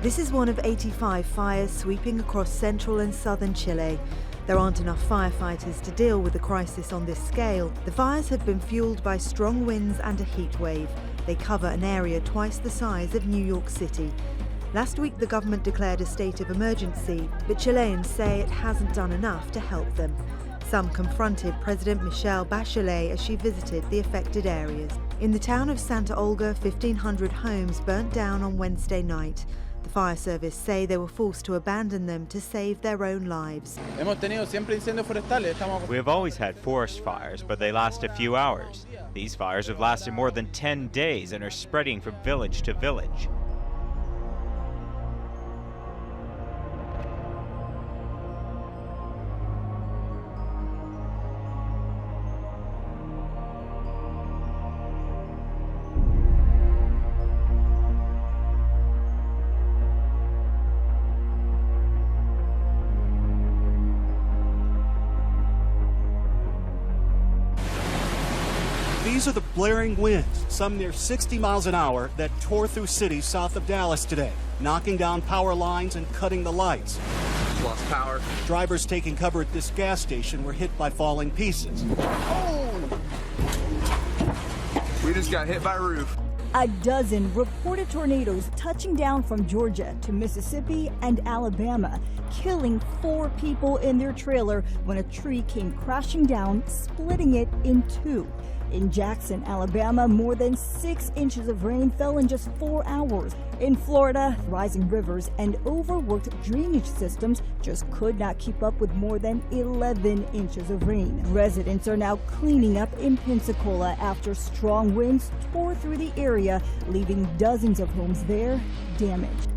This is one of 85 fires sweeping across central and southern Chile. There aren't enough firefighters to deal with the crisis on this scale. The fires have been fueled by strong winds and a heat wave. They cover an area twice the size of New York City. Last week, the government declared a state of emergency, but Chileans say it hasn't done enough to help them. Some confronted President Michelle Bachelet as she visited the affected areas. In the town of Santa Olga, 1,500 homes burnt down on Wednesday night. The fire service say they were forced to abandon them to save their own lives. We have always had forest fires, but they last a few hours. These fires have lasted more than 10 days and are spreading from village to village. These are the blaring winds, some near 60 miles an hour, that tore through cities south of Dallas today, knocking down power lines and cutting the lights. Lost power. Drivers taking cover at this gas station were hit by falling pieces. Oh! We just got hit by a roof. A dozen reported tornadoes touching down from Georgia to Mississippi and Alabama, killing 4 people in their trailer when a tree came crashing down, splitting it in 2. In Jackson, Alabama, more than 6 inches of rain fell in just 4 hours. In Florida, rising rivers and overworked drainage systems just could not keep up with more than 11 inches of rain. Residents are now cleaning up in Pensacola after strong winds tore through the area, leaving dozens of homes there damaged.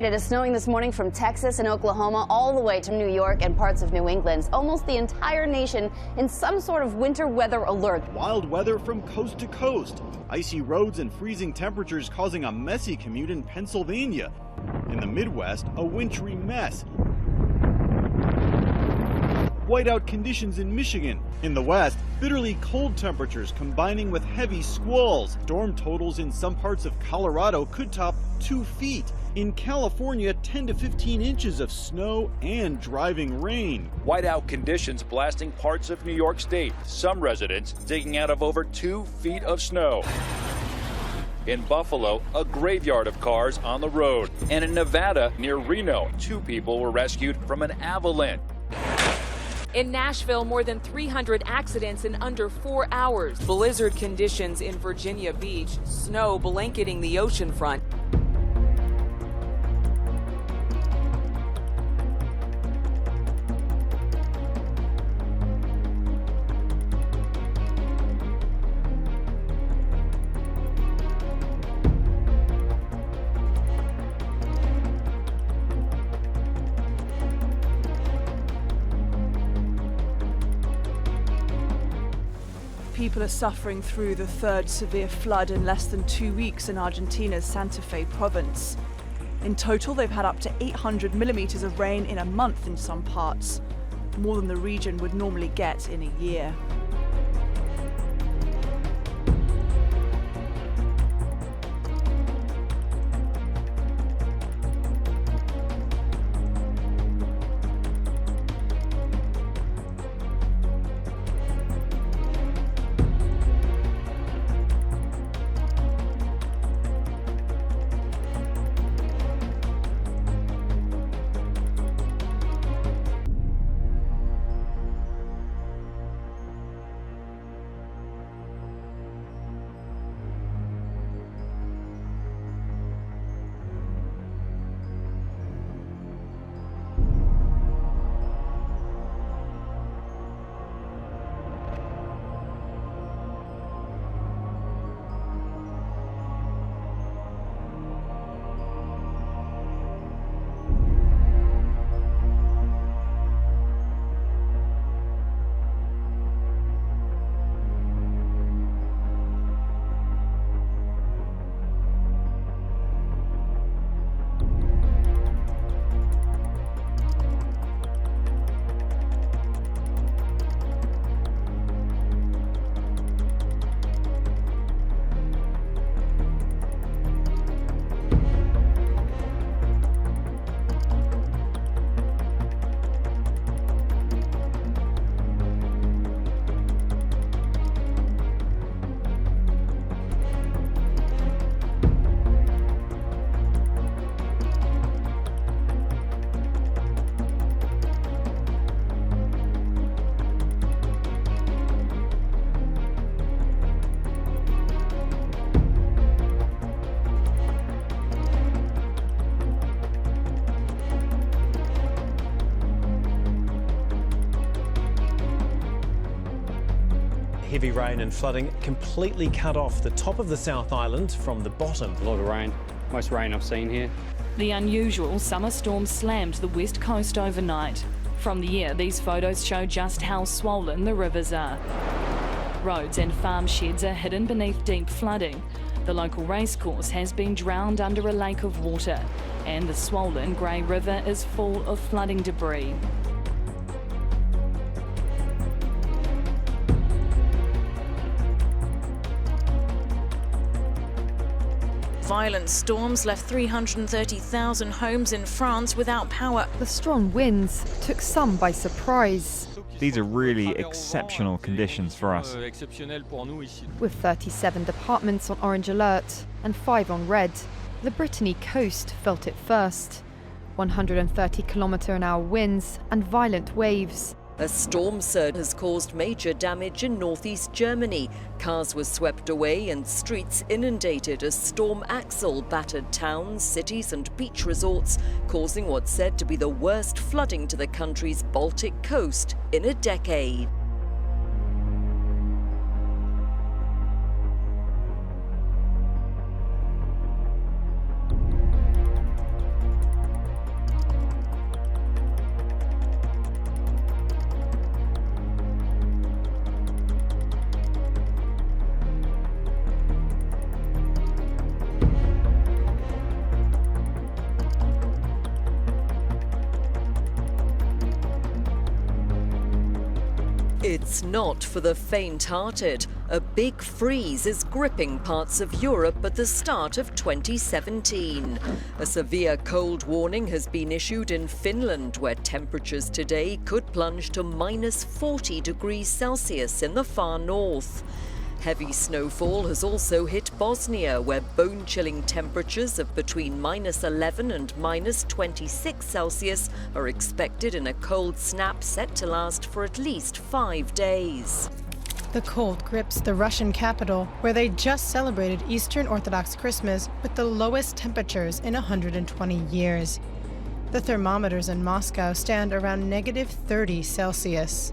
It is snowing this morning from Texas and Oklahoma all the way to New York and parts of New England. Almost the entire nation in some sort of winter weather alert. Wild weather from coast to coast. Icy roads and freezing temperatures causing a messy commute in Pennsylvania. In the Midwest, a wintry mess. Whiteout conditions in Michigan. In the West, bitterly cold temperatures combining with heavy squalls. Storm totals in some parts of Colorado could top 2 feet. In California, 10 to 15 inches of snow and driving rain. Whiteout conditions blasting parts of New York State. Some residents digging out of over 2 feet of snow. In Buffalo, a graveyard of cars on the road. And in Nevada, near Reno, 2 people were rescued from an avalanche. In Nashville, more than 300 accidents in under 4 hours. Blizzard conditions in Virginia Beach. Snow blanketing the oceanfront. People are suffering through the 3rd severe flood in less than 2 weeks in Argentina's Santa Fe province. In total, they've had up to 800 millimeters of rain in a month in some parts, more than the region would normally get in a year. heavy rain and flooding completely cut off the top of the South Island from the bottom. A lot of rain, most rain I've seen here. The unusual summer storm slammed the west coast overnight. From the air, these photos show just how swollen the rivers are. Roads and farm sheds are hidden beneath deep flooding. The local racecourse has been drowned under a lake of water, and the swollen Grey River is full of flooding debris. Violent storms left 330,000 homes in France without power. The strong winds took some by surprise. These are really exceptional conditions for us. With 37 departments on orange alert and 5 on red, the Brittany coast felt it first. 130 km/h winds and violent waves. A storm surge has caused major damage in northeast Germany. Cars were swept away and streets inundated as Storm Axel battered towns, cities and beach resorts, causing what's said to be the worst flooding to the country's Baltic coast in a decade. It's not for the faint-hearted. A big freeze is gripping parts of Europe at the start of 2017. A severe cold warning has been issued in Finland, where temperatures today could plunge to minus 40 degrees Celsius in the far north. Heavy snowfall has also hit Bosnia, where bone-chilling temperatures of between minus 11 and minus 26 Celsius are expected in a cold snap set to last for at least 5 days. The cold grips the Russian capital, where they just celebrated Eastern Orthodox Christmas with the lowest temperatures in 120 years. The thermometers in Moscow stand around negative 30 Celsius.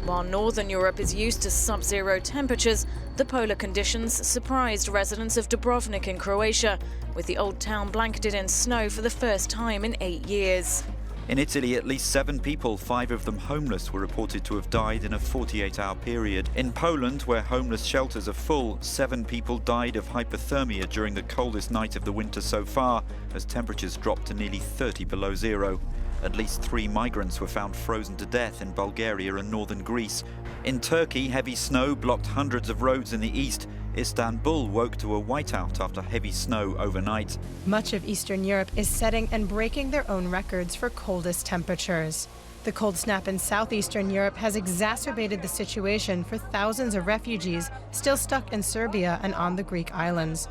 While northern Europe is used to sub-zero temperatures, the polar conditions surprised residents of Dubrovnik in Croatia, with the old town blanketed in snow for the first time in 8 years. In Italy, at least 7 people, 5 of them homeless, were reported to have died in a 48-hour period. In Poland, where homeless shelters are full, 7 people died of hypothermia during the coldest night of the winter so far, as temperatures dropped to nearly 30 below zero. At least 3 migrants were found frozen to death in Bulgaria and northern Greece. In Turkey, heavy snow blocked hundreds of roads in the east. Istanbul woke to a whiteout after heavy snow overnight. Much of Eastern Europe is setting and breaking their own records for coldest temperatures. The cold snap in southeastern Europe has exacerbated the situation for thousands of refugees still stuck in Serbia and on the Greek islands.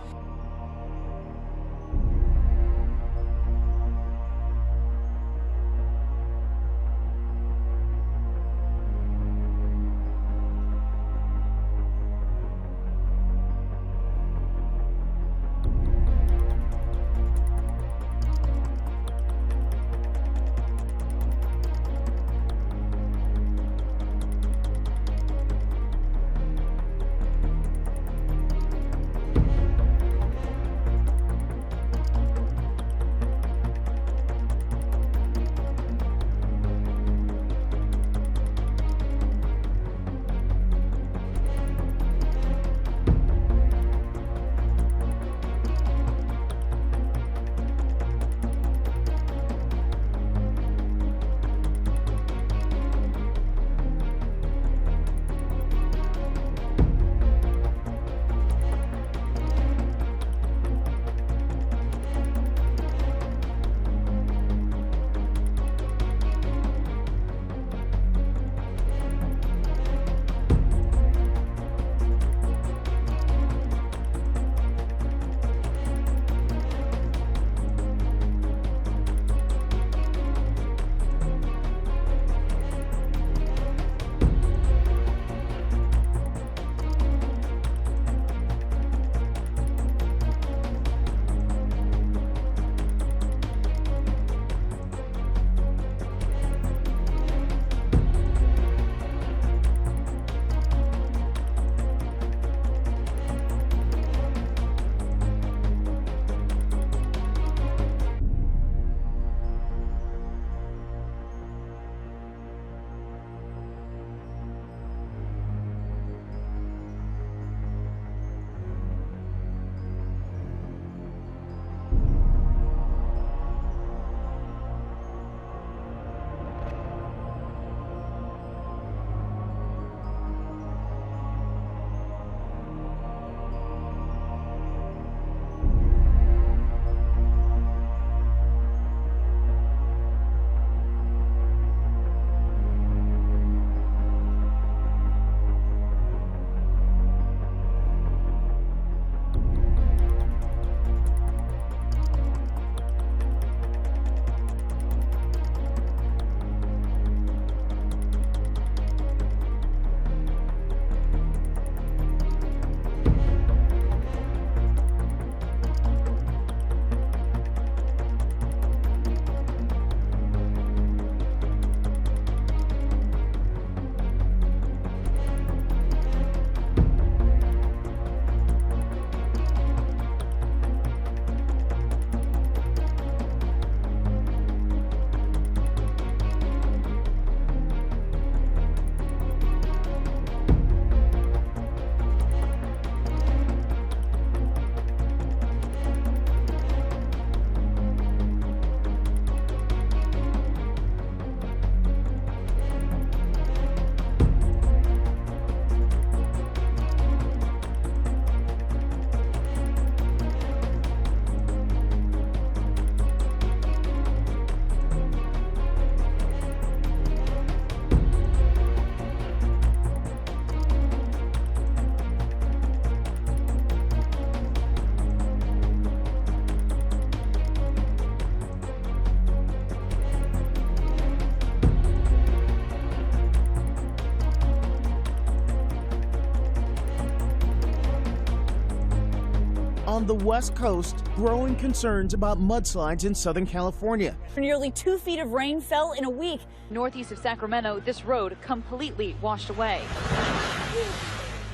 on the West Coast, growing concerns about mudslides in Southern California. Nearly 2 feet of rain fell in a week. Northeast of Sacramento, this road completely washed away.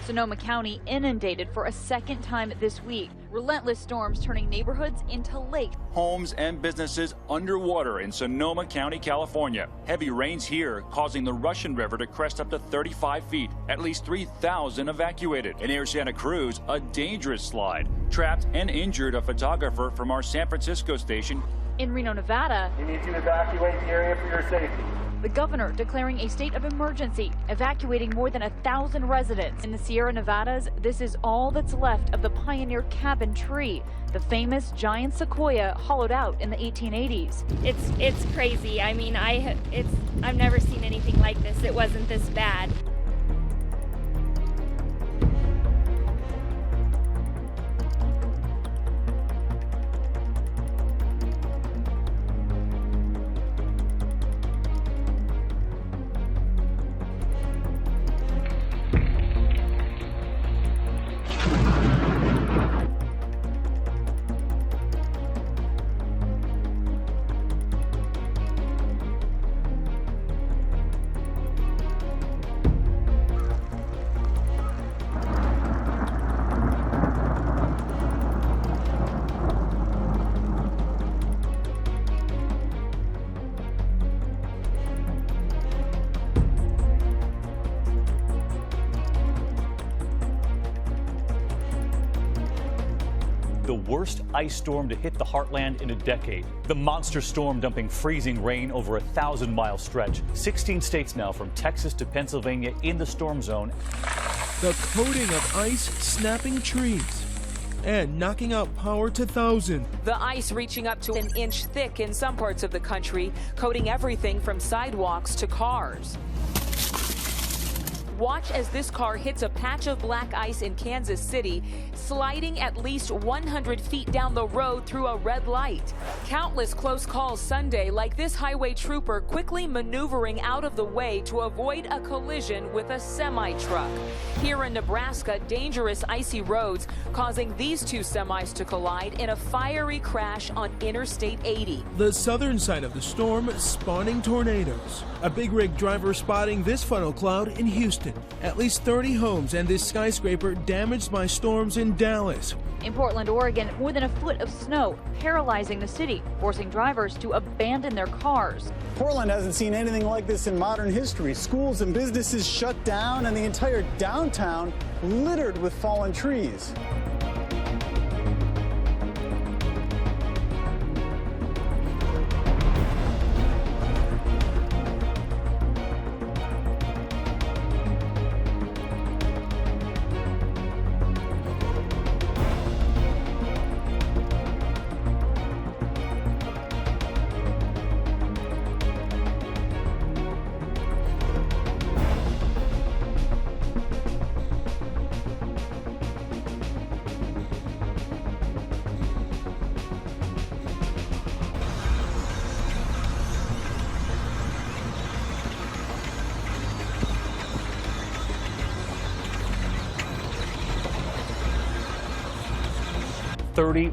Sonoma County inundated for a second time this week. Relentless storms turning neighborhoods into lakes. Homes and businesses underwater in Sonoma County, California. Heavy rains here causing the Russian River to crest up to 35 feet. At least 3,000 evacuated. And near Santa Cruz, a dangerous slide. Trapped and injured a photographer from our San Francisco station. In Reno, Nevada, you need to evacuate the area for your safety. The governor declaring a state of emergency, evacuating more than 1,000 residents. In the Sierra Nevadas, this is all that's left of the pioneer cabin tree, the famous giant sequoia hollowed out in the 1880s. It's crazy. I mean, I've never seen anything like this. It wasn't this bad. The worst ice storm to hit the heartland in a decade. The monster storm dumping freezing rain over a 1,000-mile stretch. 16 states now from Texas to Pennsylvania in the storm zone. The coating of ice snapping trees and knocking out power to thousands. The ice reaching up to 1 inch thick in some parts of the country, coating everything from sidewalks to cars. Watch as this car hits a patch of black ice in Kansas City, sliding at least 100 feet down the road through a red light. Countless close calls Sunday, like this highway trooper quickly maneuvering out of the way to avoid a collision with a semi-truck. Here in Nebraska, dangerous icy roads causing these two semis to collide in a fiery crash on Interstate 80. The southern side of the storm spawning tornadoes. A big rig driver spotting this funnel cloud in Houston. At least 30 homes and this skyscraper damaged by storms in Dallas. In Portland, Oregon, more than a foot of snow paralyzing the city, forcing drivers to abandon their cars. Portland hasn't seen anything like this in modern history. Schools and businesses shut down and the entire downtown littered with fallen trees.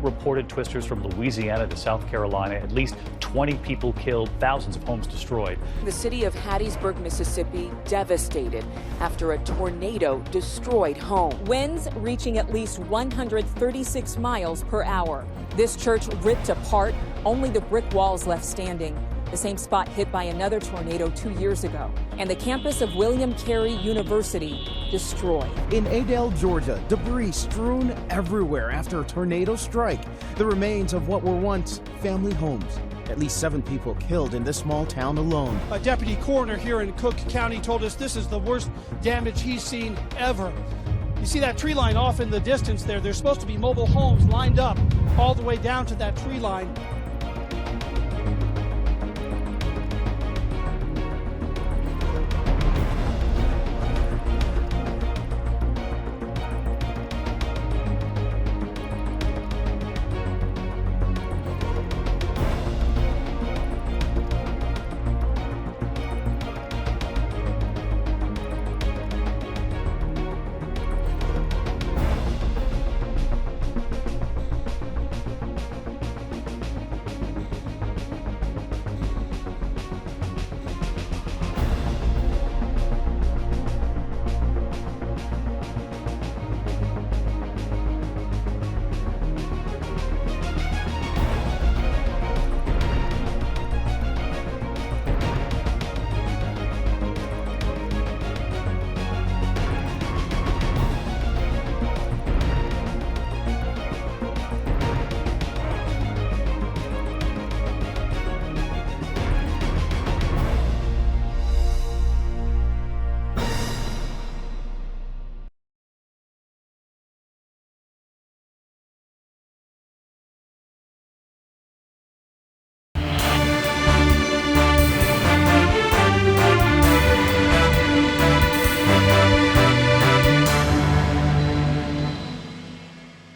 Reported twisters from Louisiana to South Carolina, at least 20 people killed, thousands of homes destroyed. The city of Hattiesburg, Mississippi, devastated after a tornado destroyed home. Winds reaching at least 136 miles per hour. This church ripped apart, only the brick walls left standing. The same spot hit by another tornado 2 years ago. And the campus of William Carey University destroyed. In Adel, Georgia, debris strewn everywhere after a tornado strike. The remains of what were once family homes. At least 7 people killed in this small town alone. A deputy coroner here in Cook County told us this is the worst damage he's seen ever. You see that tree line off in the distance there? There's supposed to be mobile homes lined up all the way down to that tree line.